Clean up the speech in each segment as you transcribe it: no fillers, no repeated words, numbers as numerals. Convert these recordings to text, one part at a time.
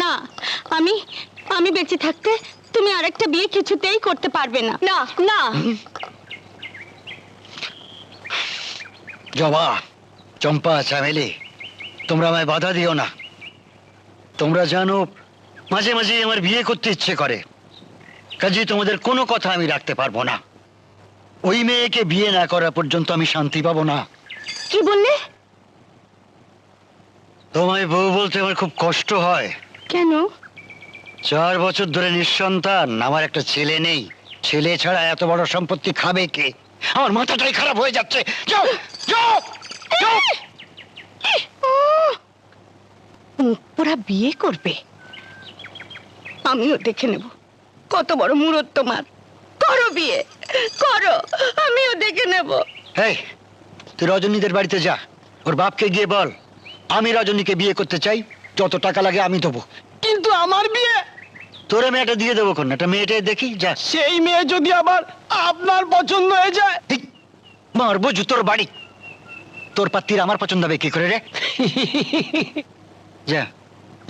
না, আমি আমি বেঁচে থাকতে তুমি আরেকটা বিয়ে কিছুতেই করতে পারবে না। না না। জবা, চম্পা, চামেলি, তোমরা আমায় বাধা দিও না। তোমরা জানো মাঝে মাঝে আমার বিয়ে করতে ইচ্ছে করে, কাজেই তোমাদের কোনো কথা আমি রাখতে পারবো না। ওই মেয়েকে বিয়ে না করা পর্যন্ত আমি শান্তি পাবো না। কি বললে? তোমায় বউ বলতে আমার খুব কষ্ট হয়। কেন? 4 বছর ধরে নিঃসন্তান, আমার একটা ছেলে নেই। ছেলে ছাড়া এত বড় সম্পত্তি খাবে কে? আমার মাথাটাই খারাপ হয়ে যাচ্ছে। যাও যাও যাও। পুরা বিয়ে করবে? আমিও দেখে নেব কত বড় মুরত তোমার। করো বিয়ে করো, আমিও দেখে নেব। এই, তুই রজনীদের বাড়িতে যা, ওর বাপকে গিয়ে বল আমি রজনীকে বিয়ে করতে চাই, যত টাকা লাগে আমি দেবো। কিন্তু আমার বিয়ে? তোরে মেয়েটা দিয়ে দেবো, কোন একটা মেয়েটাই দেখি যা। সেই মেয়ে যদি আবার আপনার পছন্দ হয়ে যায়? ঠিক, মারবো জুতোর বাড়ি। তোর পাত্তির আমার পছন্দ হবে কি করে রে? যা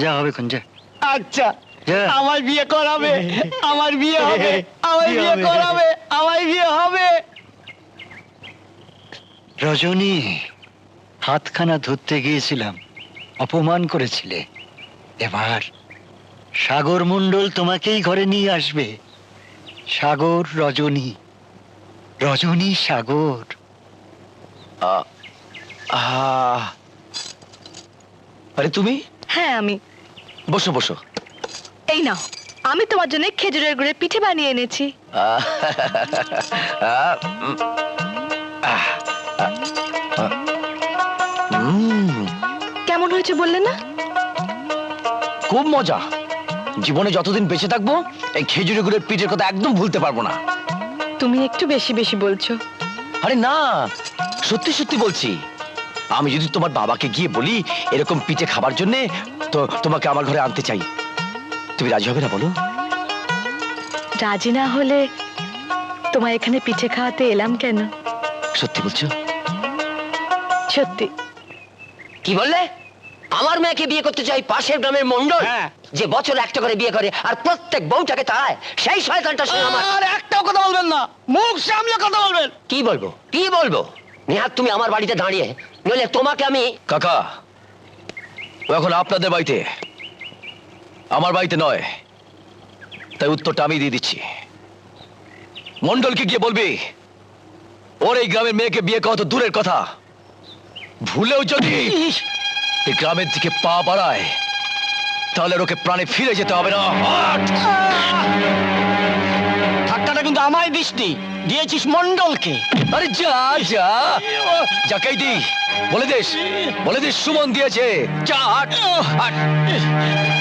যা, হবে কোন যা। আচ্ছা, যা। আমার বিয়ে করাবে, আমার বিয়ে হবে, আমার বিয়ে করাবে, আমার বিয়ে হবে। রজনী, হাতখানা ধরতে গিয়েছিলাম, অপমান করেছিলে। এবার সাগর মণ্ডল তোমাকেই ঘরে নিয়ে আসবে। সাগর রজনী, রজনী সাগর। আরে তুমি? হ্যাঁ আমি। বসো বসো। এই নাও, আমি তোমার জন্য খেজুরের গুড়ের পিঠে বানিয়ে এনেছি। কেমন হয়েছে বললে না? খুব মজা। জীবনে যতদিন বেঁচে থাকবো এই খেজুরি গুড়ের পিঠের কথা একদম ভুলতে পারবো না। তুমি একটু বেশি বেশি বলছো। আরে না, সত্যি সত্যি বলছি। আমি যদি তোমার বাবাকে গিয়ে বলি এরকম পিঠে খাবার জন্যে, তো তোমাকে আমার ঘরে আনতে চাই, তুমি রাজি হবে না বলো? রাজি না হলে তোমার এখানে পিঠে খাওয়াতে এলাম কেন? সত্যি বলছো? সত্যি। কি বললে? আমার মেয়েকে বিয়ে করতে চাই পাশের গ্রামের মন্ডল, হ্যাঁ। যে বছর একটা করে বিয়ে করে আর প্রত্যেক বউটাকে তাড়ায়, সেই শয়তানটা শুনে আমার। আর একটাও কথা বলবেন না, মুখ সামলে কথা বলবেন। কি বলবো কি বলবো? নেহাত তুমি আমার বাড়িতে দাঁড়িয়ে, নইলে তোমাকে আমি। কাকা, ও এখন আপনাদের বাড়িতে, আমার বাড়িতে নয়, তাই উত্তরটা আমি দিয়ে দিচ্ছি। মন্ডলকে গিয়ে বলবি ওর এই গ্রামের মেয়েকে বিয়ে করা তো দূরের কথা, ভুলেও যদি এই গ্রামের দিকে পা বাড়ায় তাহলে ওকে প্রাণে ফিরে যেতে হবে না। ধাক্কাটা কিন্তু আমায় দিসনি, দিয়েছিস মন্ডলকে। আরে যা যা, যাকেই দি বলে দিস সুমন দিয়েছে। যা হাট হাট।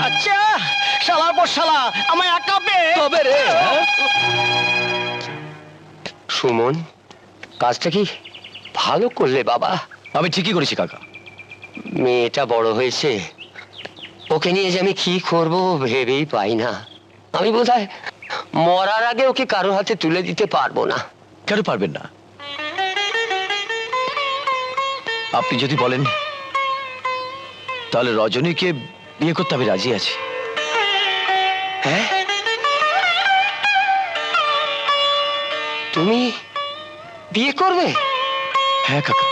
আচ্ছা, শালার পর শালা আমায় একা পেয়ে। তবে রে, সুমন, কাজটা কি ভালো করলে বাবা। আমি ঠিকই করেছি কাকা। মেয়েটা বড় হয়েছে, ওকে নিয়ে যে আমি কি করবো ভেবেই পাই না। আমি বোধহয় মরার আগে ওকে কারোর হাতে তুলে দিতে পারবো না। কেন পারবেন না? আপনি যদি বলেন তাহলে রজনীকে বিয়ে করতে আমি রাজি আছি। হ্যাঁ, তুমি বিয়ে করবে? হ্যাঁ কাকা।